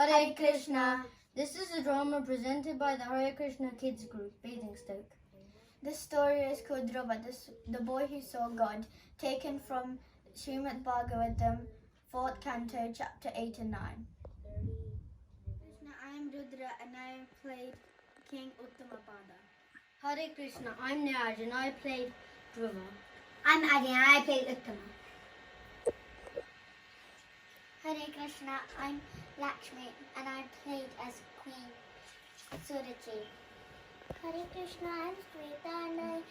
Hare Krishna. This is a drama presented by the Hare Krishna Kids Group, Basingstoke. This story is called Dhruva, the boy who saw God, taken from Srimad-Bhägavatam, 4th Canto, chapter 8 and 9. Krishna, I am Rudra and I played King Uttamapada. Hare Krishna. I'm Niraj and I played Dhruva. I'm Adi and I played Uttama. Hare Krishna, I'm Lakshmi and I played as Queen Suruchi. Hare Krishna, I'm Sweta and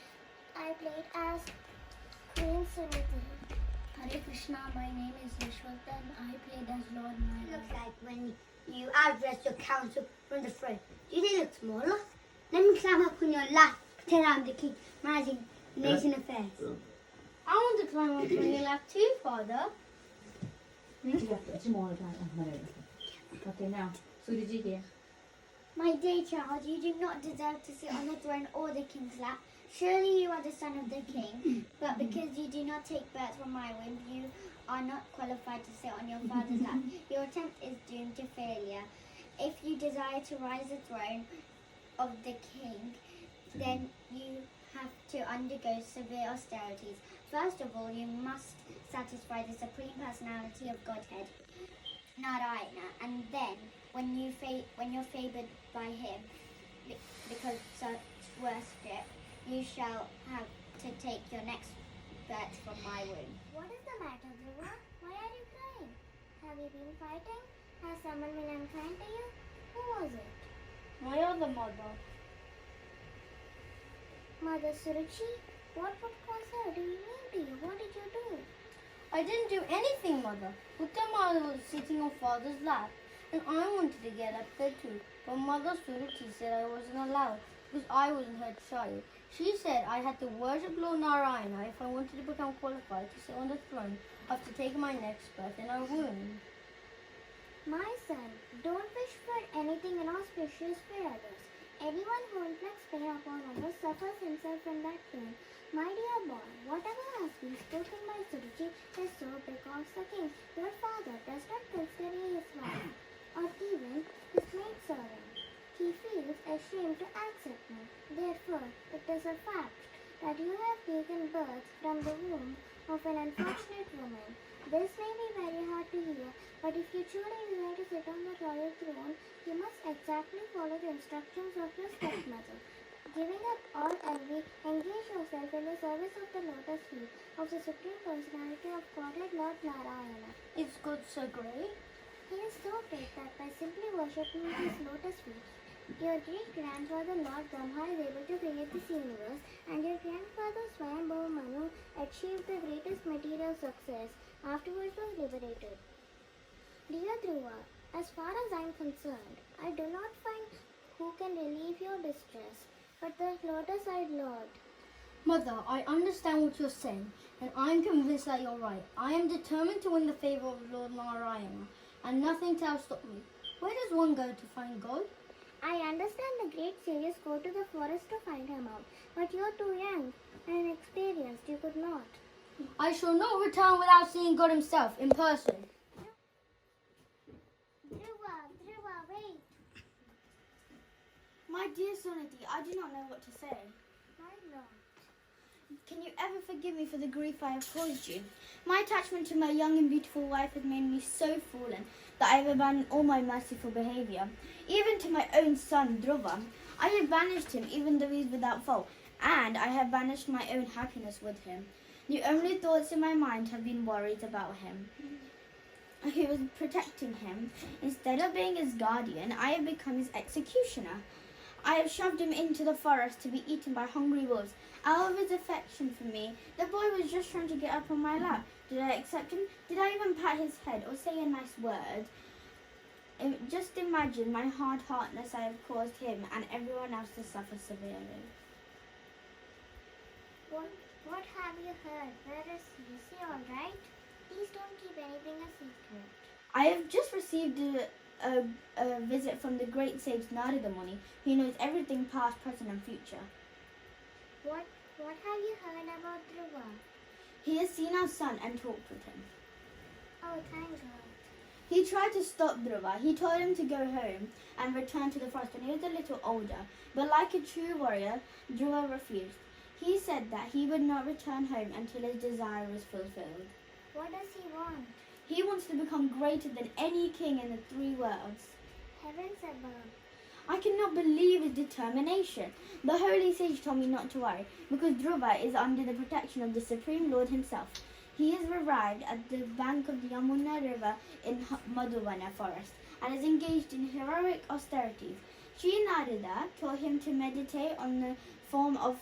I played as Queen Suniti. Hare Krishna, my name is Yashwanta and I played as Lord Narayana. It looks like when you address your council from the front. Do they look smaller? Let me climb up on your lap, pretend I'm the king, managing nation affairs. I want to climb up on your lap too, Father. Okay, now, Suruchi here. My dear child, you do not deserve to sit on the throne or the king's lap. Surely you are the son of the king, but because you do not take birth from my womb, you are not qualified to sit on your father's lap. Your attempt is doomed to failure. If you desire to rise the throne of the king, then you have to undergo severe austerities. First of all, you must satisfy the Supreme Personality of Godhead, Narayana, and then, when you're favoured by him, because such worship, you shall have to take your next birth from my womb. What is the matter, Dhruva? Why are you crying? Have you been fighting? Has someone been unkind to you? Who was it? My other mother. Mother Suruchi? What caused her? Do you mean to you? What did you do? I didn't do anything, Mother. Uttama was sitting on Father's lap, and I wanted to get up there too. But Mother Suruchi said I wasn't allowed because I wasn't her child. She said I had to worship Lord Narayana if I wanted to become qualified to sit on the throne after taking my next birth in her womb. My son, don't wish for anything inauspicious for others. Anyone who inflicts pain upon others suffers himself from that pain. My dear boy, whatever has been spoken by Suruchi is so because the king, your father, does not consider you his wife or even his maidservant. He feels ashamed to accept me. Therefore, it is a fact that you have taken birth from the womb of an unfortunate woman. This may be very hard to hear, but if you truly desire to sit on the royal throne, you must exactly follow the instructions of your stepmother. Giving up all envy, engage yourself in the service of the lotus feet of the Supreme Personality of Godhead, Lord Narayana. Is God so great? He is so great that by simply worshipping his lotus feet, your great-grandfather Lord Brahma is able to create this universe, and your grandfather Swayambhava Manu achieved the greatest material success, afterwards was liberated. Dear Dhruva, as far as I am concerned, I do not find who can relieve your distress, but the lotus-eyed Lord. Mother, I understand what you're saying, and I'm convinced that you're right. I am determined to win the favour of Lord Narayana, and nothing shall stop me. Where does one go to find God? I understand the great sages go to the forest to find him out, but you're too young and inexperienced. You could not. I shall not return without seeing God himself in person. Dhruva, wait. My dear Suniti, I do not know what to say. My lord. Can you ever forgive me for the grief I have caused you? My attachment to my young and beautiful wife has made me so fallen that I have abandoned all my merciful behaviour. Even to my own son, Dhruva, I have banished him even though he is without fault, and I have banished my own happiness with him. The only thoughts in my mind have been worries about him. Who was protecting him. Instead of being his guardian, I have become his executioner. I have shoved him into the forest to be eaten by hungry wolves. Out of his affection for me, the boy was just trying to get up on my lap. Did I accept him? Did I even pat his head or say a nice word? Just imagine my hard-heartedness I have caused him and everyone else to suffer severely. What have you heard? Where is he? Is he all right? Please don't keep anything a secret. I have just received a visit from the great sage Narada Muni, who knows everything past, present and future. What have you heard about Dhruva? He has seen our son and talked with him. Oh, thank God. He tried to stop Dhruva. He told him to go home and return to the forest when he was a little older. But like a true warrior, Dhruva refused. He said that he would not return home until his desire was fulfilled. What does he want? He wants to become greater than any king in the three worlds. Heavens above. I cannot believe his determination. The holy sage told me not to worry because Dhruva is under the protection of the Supreme Lord himself. He has arrived at the bank of the Yamuna River in Madhuvana forest and is engaged in heroic austerities. Sri Narada taught him to meditate on the form of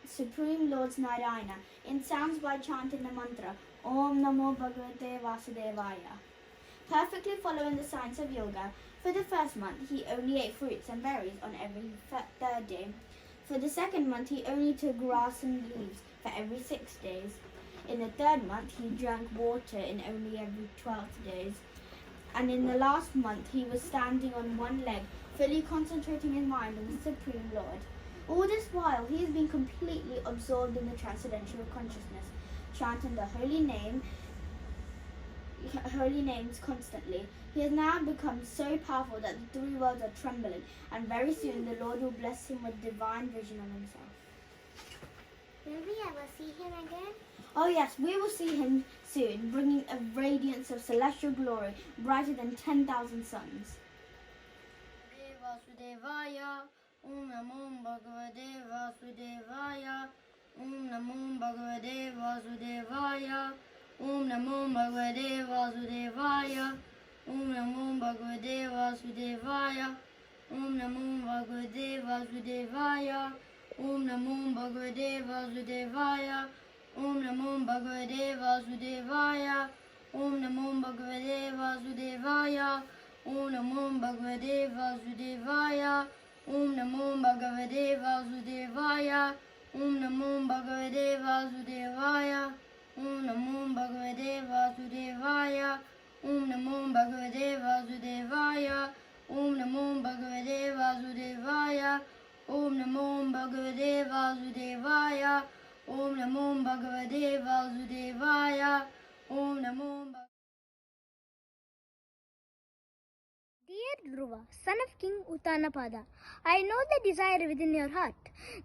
Supreme Lord Narayana in sounds by chanting the mantra Om Namo Bhagavate Vasudevaya. Perfectly following the science of yoga, for the first month he only ate fruits and berries on every third day. For the second month he only took grass and leaves for every 6 days. In the third month he drank water in only every 12th days. And in the last month he was standing on one leg, fully concentrating his mind on the Supreme Lord. All this while he has been completely absorbed in the transcendental consciousness, chanting the holy names constantly. He has now become so powerful that the three worlds are trembling, and very soon the Lord will bless him with divine vision of himself. Will we ever see him again? Oh yes, we will see him soon, bringing a radiance of celestial glory brighter than 10,000 suns. Vasudevaya, Om Namo Bhagavate Vasudevaya, Om Namo Bhagavate Vasudevaya, Om Namo Bhagavate Vasudevaya, Om Namo Bhagavate Vasudevaya, Om Namo Bhagavate Vasudevaya, Om Namo Bhagavate Vasudevaya, Om Namo Bhagavate Vasudevaya, Om Namo Bhagavate Vasudevaya, Om Namo Bhagavate Vasudevaya, Om Namo Bhagavate Vasudevaya, Om Namo Bhagavate Vasudevaya, Om Namo Bhagavate Vasudevaya, Om Namo Bhagavate Vasudevaya, Om Namo Bhagavate Vasudevaya, Om Namo Bhagavate Vasudevaya, Om Namo Bhagavate Vasudevaya, Om Namo Bhagavate. Dear Dhruva, son of King Uttanapada, I know the desire within your heart.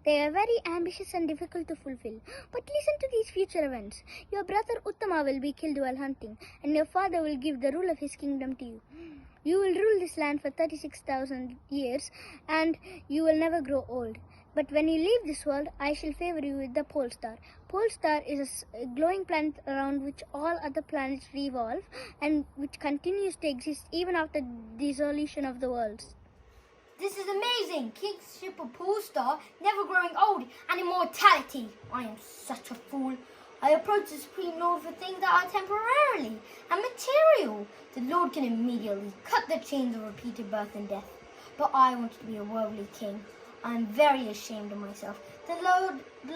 They are very ambitious and difficult to fulfill. But listen to these future events. Your brother Uttama will be killed while hunting, and your father will give the rule of his kingdom to you. You will rule this land for 36,000 years, and you will never grow old. But when you leave this world, I shall favor you with the pole star. Pole star is a glowing planet around which all other planets revolve and which continues to exist even after the dissolution of the worlds. This is amazing! Kingship of pole star, never growing old, and immortality. I am such a fool. I approach the Supreme Lord for things that are temporarily and material. The Lord can immediately cut the chains of repeated birth and death. But I want to be a worldly king. I am very ashamed of myself. The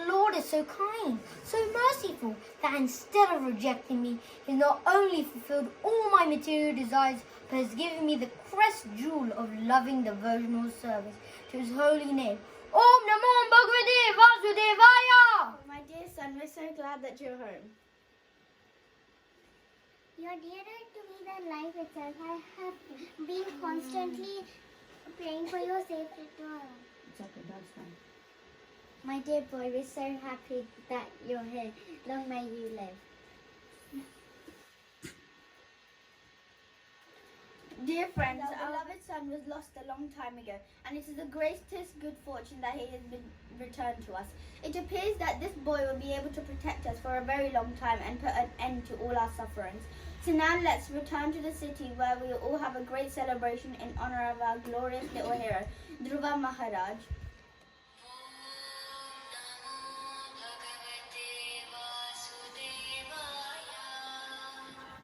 Lord is so kind, so merciful, that instead of rejecting me, He has not only fulfilled all my material desires, but has given me the crest jewel of loving devotional service to His holy name. Om Namo Bhagavate Vasudevaya! My dear son, we're so glad that you're home. You're dearer to me than life itself. I have been constantly praying for your safe return. It's okay, that's fine. My dear boy, we're so happy that you're here. Long may you live. Dear friends, our beloved son was lost a long time ago, and it is the greatest good fortune that he has been returned to us. It appears that this boy will be able to protect us for a very long time and put an end to all our sufferings. So now let's return to the city where we will all have a great celebration in honor of our glorious little hero, Dhruva Maharaj.